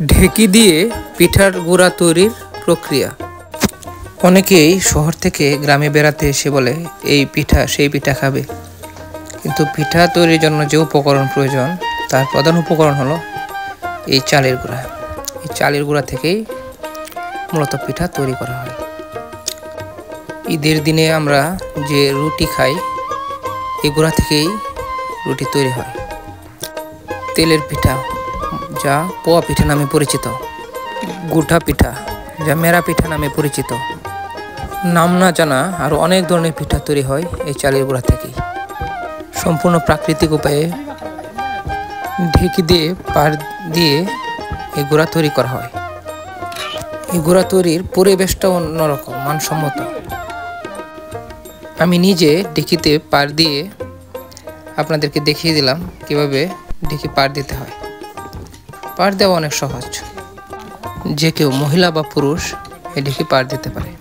ঢেকি দিয়ে পিঠার গুঁড়া তৈরির প্রক্রিয়া। অনেকেই শহর থেকে গ্রামে বেড়াতে এসে বলে এই পিঠা সেই পিঠা খাবে, কিন্তু পিঠা তৈরির জন্য যে উপকরণ প্রয়োজন তার প্রধান উপকরণ হলো এই চালের গুঁড়া। এই চালের গুঁড়া থেকেই মূলত পিঠা তৈরি করা হয়। ঈদের দিনে আমরা যে রুটি খাই এই গুঁড়া থেকেই রুটি তৈরি হয়। তেলের পিঠা যা পোয়া পিঠা নামে পরিচিত, গুঠা পিঠা যা মেরা পিঠা নামে পরিচিত, নাম না জানা আরও অনেক ধরনের পিঠা তৈরি হয় এই চালের গুঁড়া থেকেই। সম্পূর্ণ প্রাকৃতিক উপায়ে ঢেকি দিয়ে পাড় দিয়ে এই গুঁড়া তৈরি করা হয়। এই গুঁড়া তৈরির পরিবেশটা অন্যরকম, মানসম্মত। আমি নিজে ঢেকিতে পাড় দিয়ে আপনাদেরকে দেখিয়ে দিলাম কিভাবে ঢেকি পাড় দিতে হয়। পাড় দেওয়া অনেক সহজ, যে কেউ মহিলা বা পুরুষ এই ঢেকি পাড় দিতে পারে।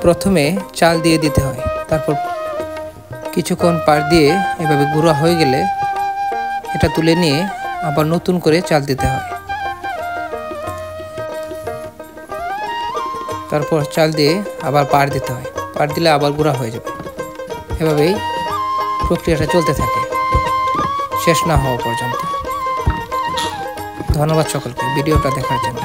প্রথমে চাল দিয়ে দিতে হয়, তারপর কিছুক্ষণ পাড় দিয়ে এভাবে গুঁড়া হয়ে গেলে এটা তুলে নিয়ে আবার নতুন করে চাল দিতে হয়। তারপর চাল দিয়ে আবার পাড় দিতে হয়, পাড় দিলে আবার গুঁড়া হয়ে যাবে। এভাবেই প্রক্রিয়াটা চলতে থাকে শেষ না হওয়া পর্যন্ত। ধন্যবাদ সকলকে ভিডিওটা দেখার জন্য।